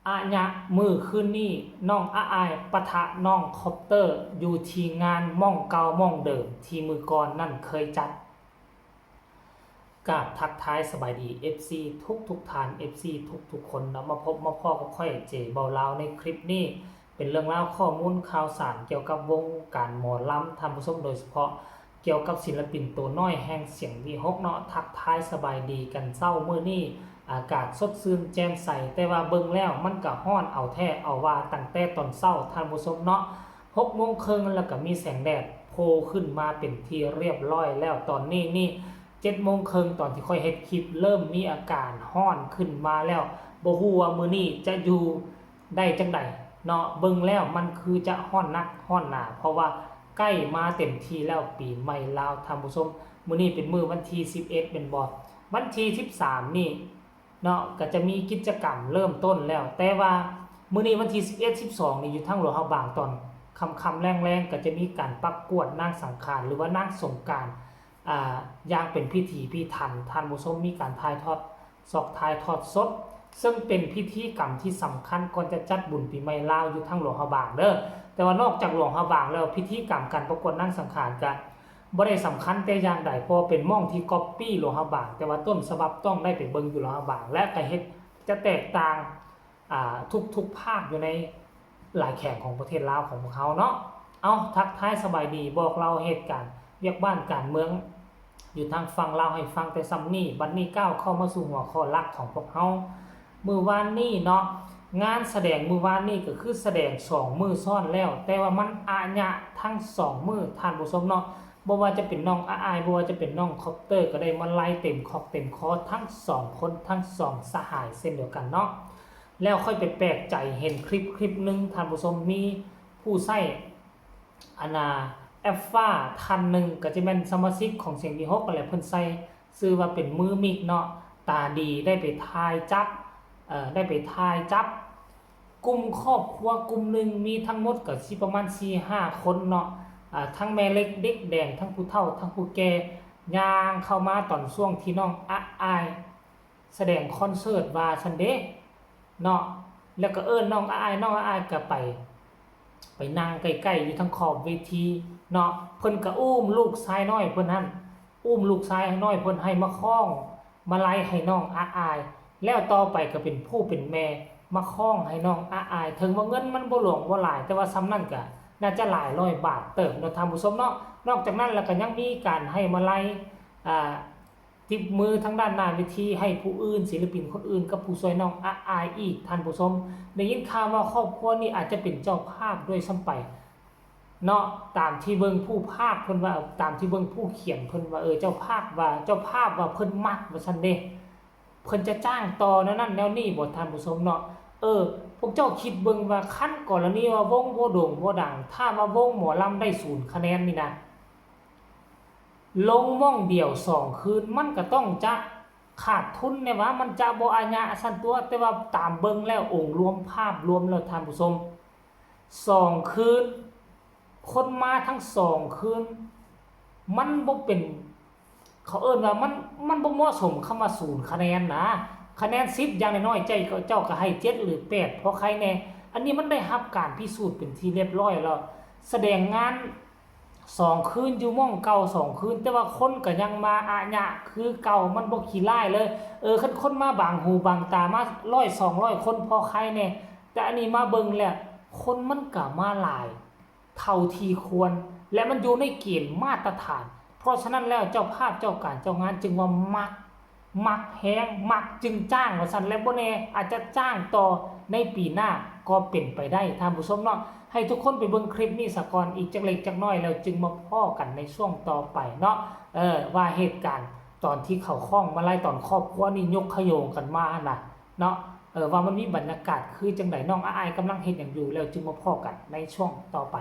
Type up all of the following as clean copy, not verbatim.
อะยะมือคืนนี้น้องอาอายปะทะน้องคอปเตอร์อยู่ที่งานม่องเก่าม่องเดิมที่มือก่อนนั่นเคยจัดกับทักทายสบายดี FC ทุกท่าน FC ทุกคนนะมาพบมาพ่อกับค่อยเจเบาลาวในคลิปนี้เป็นเรื่องราวข้อมูลข่าวสารเกี่ยวกับวงการหมอลำทำผู้ชมโดยเฉพาะเกี่ยวกับศิลปินตัวน้อยแห่งเสียงวีฮกเนาะทักทายสบายดีกันเศร้ามื้อนี้อากาศสดชื่นแจ่มใสแต่ว่าเบิ่งแล้วมันก็ร้อนเอาแท้เอาว่าตั้งแต่ตอนเช้าท่านผู้ชมเนาะ6:30แล้วก็มีแสงแดดโผล่ขึ้นมาเป็นที่เรียบร้อยแล้วตอนนี้นี่7:30ตอนที่ค่อยเฮ็ดคลิปเริ่มมีอาการร้อนขึ้นมาแล้วบ่ฮู้ว่ามื้อนี้จะอยู่ได้จังได๋เนาะเบิ่งแล้วมันคือจะร้อนนักร้อนหนาเพราะว่าใกล้มาเต็มทีแล้วปีใหม่ลาวท่านผู้ชมมื้อนี้เป็นมื้อวันที่11เป็นบ่วันที่13นี่เนาะก็จะมีกิจกรรมเริ่มต้นแล้วแต่ว่ามื้อนี้วันที่11 12นี่อยู่ทางหลวงเฮาบางตอนค่ำๆแรงๆก็จะมีการประกวดนางสังขารหรือว่านางสงกรานต์อย่างเป็นพิธีพิธันท่านผู้ชมมีการถ่ายทอดสดซึ่งเป็นพิธีกรรมที่สำคัญก่อนจะจัดบุญปีใหม่ลาวอยู่ทางหลวงเฮาบางเด้อแต่ว่านอกจากหลวงเฮาบางแล้วพิธีกรรมการประกวดนางสังขารก็บ่ได้สำคัญแต่อย่างใดเพราะเป็นม่องที่ก๊อปปี้หลวงเฮาบางแต่ว่าต้นฉบับต้องได้ไปเบิ่งอยู่หลวงเฮาบางและก็เฮ็ดจะแตกต่างทุกภาคอยู่ในหลายแข่งของประเทศลาวของพวกเขาเนาะเอาทักทายสบายดีบอกเราเหตุการณ์เรียกบ้านการเมืองอยู่ทางฟังเล่าให้ฟังแต่ซ้ำนี่บัดนี้ก้าวเข้ามาสู่หัวข้อหลักของพวกเฮามื้อวานนี้เนาะงานแสดงมื้อวานนี้ก็คือแสดง2มื้อซ้อนแล้วแต่ว่ามันอาญะทั้ง2มื้อท่านผู้ชมเนาะบ่ว่าจะเป็นน้องอาอายบ่ว่าจะเป็นน้องคอปเตอร์ก็ได้มาไล่เต็มคอกเต็มคอทั้ง2คนทั้ง2สหายเช่นเดียวกันเนาะแล้วค่อยไปแปลกใจเห็นคลิปนึงท่านผู้ชมมีผู้ใช้แอฟฟ้าท่านหนึ่งก็จะเป็นสมาชิกของเสียงวีฮกอะไรเพิ่นใส่ชื่อว่าเป็นมือมิกเนาะตาดีได้ไปทายจับกลุ่มครอบครัวกลุ่มหนึ่งมีทั้งหมดก็สิประมาณ 4-5 คนเนาะทั้งแม่เล็กเด็กแดงทั้งผู้เฒ่าทั้งผู้แก่ย่างเข้ามาตอนช่วงที่น้องอาอายแสดงคอนเสิร์ตว่าซันเดย์เนาะแล้วก็น้องอาอายก็ไปนั่งใกล้ๆอยู่ทางขอบเวทีเนาะเพิ่นก็อุ้มลูกชายน้อยเพิ่นนั่นอุ้มลูกชายน้อยเพิ่นให้มาคล้องมาไล่ให้น้องอาอายแล้วต่อไปก็เป็นผู้เป็นแม่มาคล้องให้น้องอาอายถึงว่าเงินมันบ่หลวงบ่หลายแต่ว่าซ้ำนั่นก็น่าจะหลายร้อยบาทเติบเนาะท่านผู้ชมเนาะนอกจากนั้นแล้วก็ยังมีการให้มาไล่ติบมือทางด้านหน้าเวทีให้ผู้อื่นศิลปินคนอื่นกับผู้ช่วยน้องอาอายอีกท่านผู้ชมได้ยินข่าวว่าครอบครัวนี้อาจจะเป็นเจ้าภาพด้วยซ้ำไปเนาะตามที่เบิ่งผู้ภาคเพิ่นว่าตามที่เบิ่งผู้เขียนเพิ่นว่าเจ้าภาพว่าเพิ่นมักว่าซั่นเด้เพิ่นจะจ้างต่อนั่นแนวนี้บ่ท่านผู้ชมเนาะพวกเจ้าคิดเบิ่งว่าคันกรณีว่าวงบ่โด่งบ่ดังถ้ามาวงหมอลำได้0คะแนนนี่นะลงม่องเดี่ยว2คืนมันก็ต้องจะขาดทุนแน่ว่ามันจะบ่อาญะซั่นตัวแต่ว่าตามเบิ่งแล้วองค์รวมภาพรวมแล้วท่านผู้ชม2คืนคนมาทั้ง2คืนมันบ่เป็นเขาว่ามันบ่เหมาะสมคำว่า0คะแนนนะคะแนน10อย่างน้อยๆใจเจ้าก็ให้7หรือ8เพราะใครแน่อันนี้มันได้รับการพิสูจน์เป็นที่เรียบร้อยแล้วแสดงงาน2คืนอยู่ม่องเก่า2คืนแต่ว่าคนก็ยังมาอาญะคือเก่ามันบ่ขี้ร้ายเลยคันคนมาบางหูบางตามา100-200คนพอใครแน่แต่อันนี้มาเบิ่งแล้วคนมันก็มาหลายเท่าที่ควรและมันอยู่ในเกณฑ์มาตรฐานเพราะฉะนั้นแล้วเจ้าภาพเจ้าการเจ้างานจึงว่ามักแฮงมักจึงจ้างว่าซั่นแล้วบ่แน่อาจจะจ้างต่อในปีหน้าก็เป็นไปได้ท่านผู้ชมเนาะให้ทุกคนไปเบิ่งคลิปนี้ซะก่อนอีกจักเล็กจักน้อยแล้วจึงมาพ้อกันในช่วงต่อไปเนาะว่าเหตุการณ์ตอนที่เขาข้องมาไล่ตอนครอบครัวนี่ยกขโยงกันมาน่ะเนาะว่ามันมีบรรยากาศคือจังได๋น้องอาอายกำลังเฮ็ดหยังอยู่แล้วจึงมาพ้อกันในช่วงต่อไป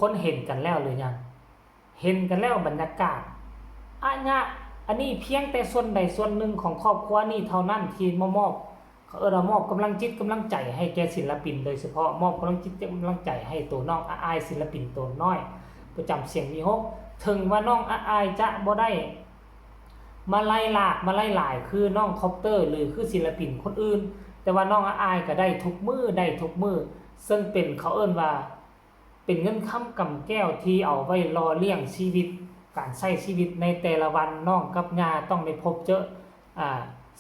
คนเห็นกันแล้วหรือยังเห็นกันแล้วบรรยากาศอันนี้เพียงแต่ส่วนใดส่วนหนึ่งของครอบครัวนี้เท่านั้นที่มอบมอบกำลังจิตกำลังใจให้แก่ศิลปินโดยเฉพาะมอบกำลังจิตกำลังใจให้ตัวน้องอายศิลปินตัวน้อยประจำเสียงมีฮกถึงว่าน้องอายจะบ่ได้มาไล่ลากมาไล่หลายคือน้องคอปเตอร์หรือคือศิลปินคนอื่นแต่ว่าน้องอายก็ได้ทุกมือซึ่งเป็นเขาเอิ้นว่าเป็นเงินค้ำกำแก้วที่เอาไว้รอเลี้ยงชีวิตการใช้ชีวิตในแต่ละวันน้องกับย่าต้องได้พบเจอ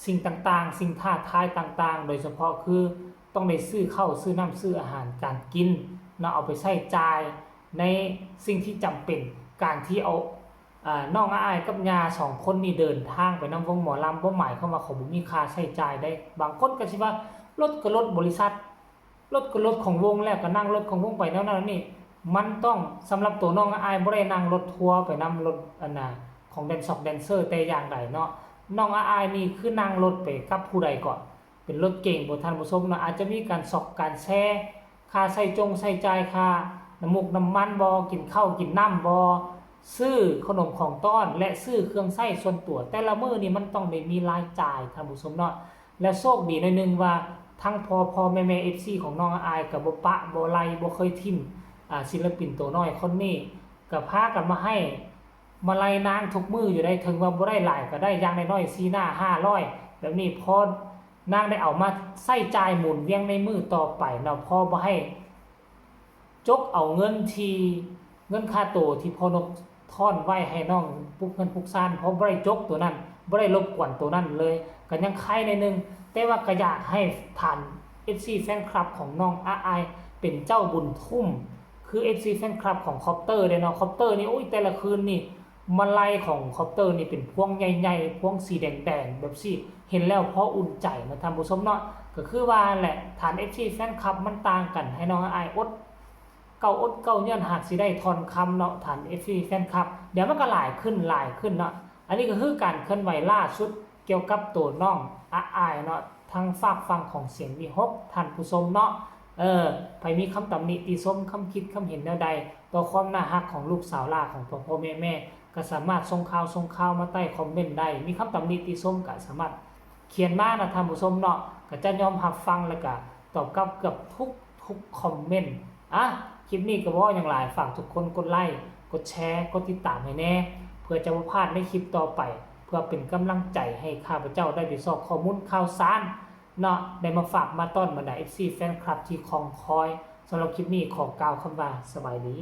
สิ่งต่างๆสิ่งท้าทายต่างๆโดยเฉพาะคือต้องได้ซื้อข้าวซื้อน้ำซื้ออาหารการกินเนาะเอาไปใช้จ่ายในสิ่งที่จำเป็นการที่เอาน้องอายกับย่า2คนนี่เดินทางไปนำวงหมอลำบ่หมายเข้ามาเขาบ่มีค่าใช้จ่ายได้บางคนก็สิว่ารถก็รถบริษัทรถก็รถของวงแล้วก็นั่งรถของวงไปแล้วนั่นนี่มันต้องสำหรับตัวน้องอายบ่ได้นั่งรถทัวร์ไปนำรถของแดนเซอร์แต่อย่างใดเนาะน้องอายนี่คือนั่งรถไปกับผู้ใดก่อนเป็นรถเก่งบ่ทันผู้ชมเนาะอาจจะมีการสอกการแชร์ค่าใช้จ่ายค่าน้ำมูกน้ำมันบ่กินข้าวกินน้ำบ่ซื้อขนมของต้อนและซื้อเครื่องใช้ส่วนตัวแต่ละมื้อนี่มันต้องได้มีรายจ่ายท่านผู้ชมเนาะและโชคดีหน่อยนึงว่าทั้งพ่อแม่ FC ของน้องอายก็บ่ปะบ่ไล่บ่เคยทิ่มศิลปินตัวน้อยคนนี้ก็พากันมาให้มาไล่นางทุกมื้ออยู่ได้ถึงว่าบ่ได้หลายก็ได้อย่างน้อยๆ4หน้า500แบบนี้พอนางได้เอามาใช้จ่ายหมุนเวียงในมือต่อไปเนาะพอบ่ให้จกเอาเงินค่าโตที่พ่อนกท่อนไว้ให้น้องปุกเงินปุกซ่านเพราะบ่ได้จกตัวนั้นบ่ได้รบกวนตัวนั้นเลยก็ยังใครในนึงแต่ว่าก็อยากให้ท่าน FC แฟนคลับของน้องอายเป็นเจ้าบุญทุ่มคือ FC แฟนคลับของคอปเตอร์เด้เนาะคอปเตอร์นี่โอ้ยแต่ละคืนนี่มาไล่ของคอปเตอร์นี่เป็นพวงใหญ่ๆพวงสีแดงๆแบบสิเห็นแล้วพออุ่นใจนะท่านผู้ชมเนาะก็คือว่าแหละฐาน FC แฟนคลับมันต่างกันให้น้องอายอดเก่าเนี่ยหากสิได้ทอนคำเนาะฐาน FC แฟนคลับเดี๋ยวมันก็หลายขึ้นเนาะอันนี้ก็คือการเคลื่อนไหวล่าสุดเกี่ยวกับตัวน้องอายเนาะทางฝากฟังของเสียงวิหกท่านผู้ชมเนาะไปมีคำตำหนิติชมคำคิดคำเห็นแนวใดต่อความน่ารักของลูกสาวล่าของพ่อแม่ก็สามารถส่งข่าวมาใต้คอมเมนต์ได้มีคำตำหนิติชมก็สามารถเขียนมานะท่านผู้ชมเนาะก็จะยอมรับฟังแล้วก็ตอบกลับเกือบทุกคอมเมนต์คลิปนี้ก็บ่อย่างหลายฝากทุกคนกดไลค์กดแชร์กดติดตามให้แน่เพื่อจะบ่พลาดในคลิปต่อไปเพื่อเป็นกำลังใจให้ข้าพเจ้าได้ไปสอบข้อมูลข่าวสารเนาะได้มาฝากมาต้อนบรรดา FC แฟนคลับที่คอยสำหรับคลิปนี้ขอกล่าวคำว่าสบายดี